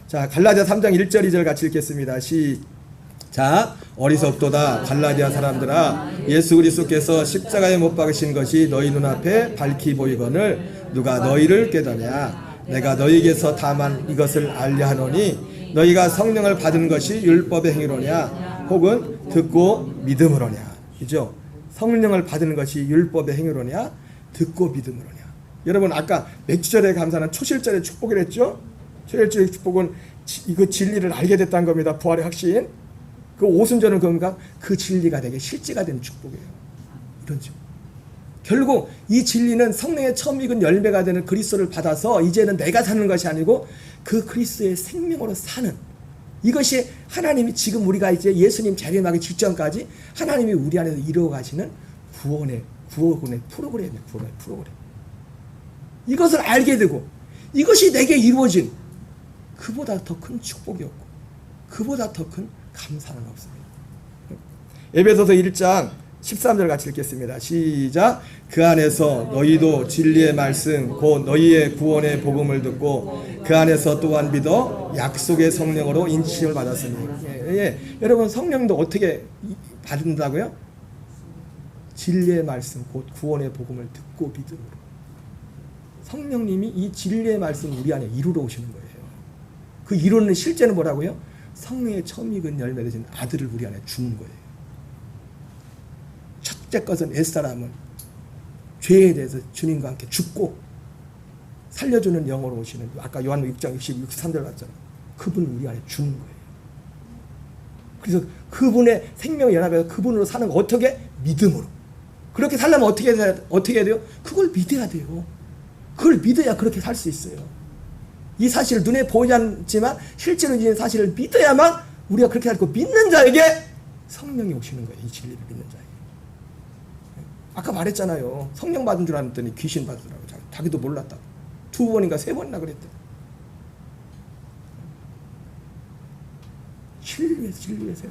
자, 갈라디아 3장 1절 2절 같이 읽겠습니다. 시작. 어리석도다 갈라디아 사람들아, 예수 그리스도께서 십자가에 못 박으신 것이 너희 눈앞에 밝히 보이거늘 누가 너희를 깨더냐. 내가 너희에게서 다만 이것을 알려 하노니 너희가 성령을 받은 것이 율법의 행위로냐 혹은 듣고 믿음으로냐. 그죠? 성령을 받은 것이 율법의 행위로냐 듣고 믿음으로냐. 여러분, 아까 맥주절의 감사는 초실절의 축복이랬죠? 초실절의 축복은 그 진리를 알게 됐다는 겁니다. 부활의 확신. 그 오순절은 그런가? 그 진리가 되게 실제가 되는 축복이에요. 이런 식. 결국 이 진리는 성령의 처음 익은 열매가 되는 그리스도를 받아서 이제는 내가 사는 것이 아니고 그 그리스도의 생명으로 사는, 이것이 하나님이 지금 우리가 이제 예수님 재림하기 직전까지 하나님이 우리 안에서 이루어 가시는 구원의 프로그램이에요. 구원의 프로그램. 이것을 알게 되고 이것이 내게 이루어진, 그보다 더 큰 축복이 없고 그보다 더 큰 감사는 없습니다. 에베소서 1장 13절 같이 읽겠습니다. 시작. 그 안에서 너희도 진리의 말씀 곧 너희의 구원의 복음을 듣고 그 안에서 또한 믿어 약속의 성령으로 인치심을 받았으니. 여러분, 성령도 어떻게 받는다고요? 진리의 말씀 곧 구원의 복음을 듣고 믿음으로. 성령님이 이 진리의 말씀 우리 안에 이루러 오시는 거예요. 그 이루는 실제는 뭐라고요? 성령의 처음 익은 열매 되신 아들을 우리 안에 주는 거예요. 첫째 것은 옛사람은 죄에 대해서 주님과 함께 죽고 살려주는 영으로 오시는, 아까 요한복음 6장 63절 봤잖아요. 그분을 우리 안에 주는 거예요. 그래서 그분의 생명을 연합해서 그분으로 사는 거 어떻게? 믿음으로. 그렇게 살려면 어떻게 해야 돼요? 그걸 믿어야 돼요. 그걸 믿어야 그렇게 살 수 있어요. 이 사실을 눈에 보이지 않지만 실제로 이 사실을 믿어야만 우리가 그렇게 살고, 믿는 자에게 성령이 오시는 거예요. 이 진리를 믿는 자에게. 아까 말했잖아요. 성령 받은 줄 알았더니 귀신 받으라고. 자기도 몰랐다고. 2번인가 3번이나 그랬대. 진리에서.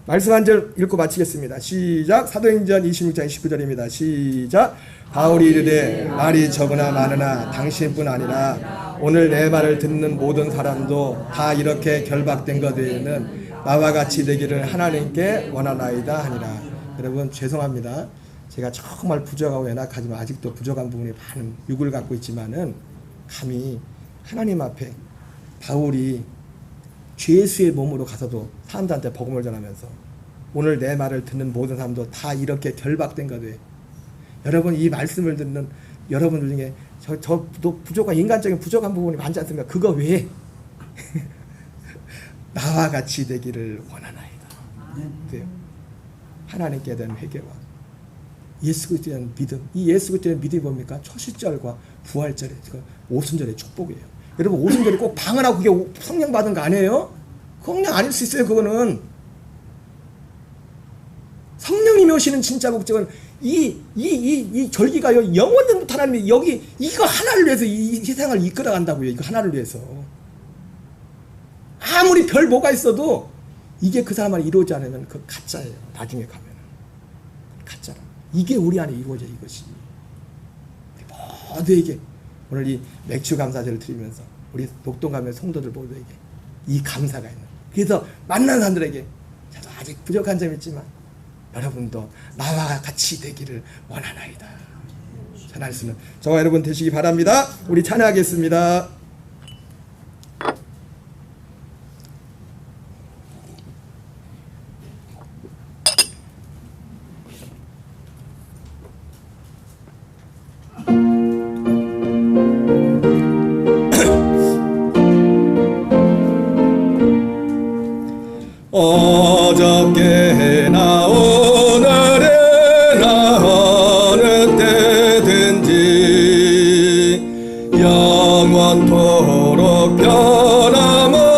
말씀 한 절 읽고 마치겠습니다. 시작. 사도행전 26장 19절입니다. 시작. 바울이 이르되 말이 적으나 많으나 당신뿐 아니라 오늘 내 말을 듣는 모든 사람도 다 이렇게 결박된 것에는 나와 같이 되기를 하나님께 원하나이다 하니라. 여러분, 죄송합니다. 제가 정말 부족하고 연약하지만 아직도 부족한 부분이 많은 육을 갖고 있지만은 감히 하나님 앞에 바울이 죄수의 몸으로 가서도 사람들한테 복음을 전하면서 오늘 내 말을 듣는 모든 사람도 다 이렇게 결박된 거돼. 여러분, 이 말씀을 듣는 여러분들 중에 저도 부족한, 인간적인 부족한 부분이 많지 않습니까? 그거 왜? 나와 같이 되기를 원하나이다. 그래요. 하나님께 대한 회개와 예수 그리스도에 대한 믿음. 이 예수 그리스도에 대한 믿음이 뭡니까? 초실절과 부활절의, 오순절의 축복이에요. 여러분, 오순절이 꼭 방언하고 그게 성령 받은 거 아니에요? 성령 아닐 수 있어요. 그거는 성령님이 오시는 진짜 목적은 이 절기가요, 영원전부터 하나님이 여기 이거 하나를 위해서 이 세상을 이끌어 간다고요. 이거 하나를 위해서. 아무리 별 뭐가 있어도 이게 그 사람 안에 이루어지지 않으면 그 가짜예요. 나중에 가면은 가짜라. 이게 우리 안에 이루어져. 이것이 모두에게 오늘 이 맥주 감사제를 드리면서 우리 녹동 가면 성도들 모두에게 이 감사가 있는. 그래서 만난 사람들에게 저도 아직 부족한 점이 있지만 여러분도 나와 같이 되기를 원하나이다. 찬양할 수 있는 저와 여러분 되시기 바랍니다. 우리 찬양하겠습니다. 어저께나 오늘이나 어느 때든지 영원토록 변함없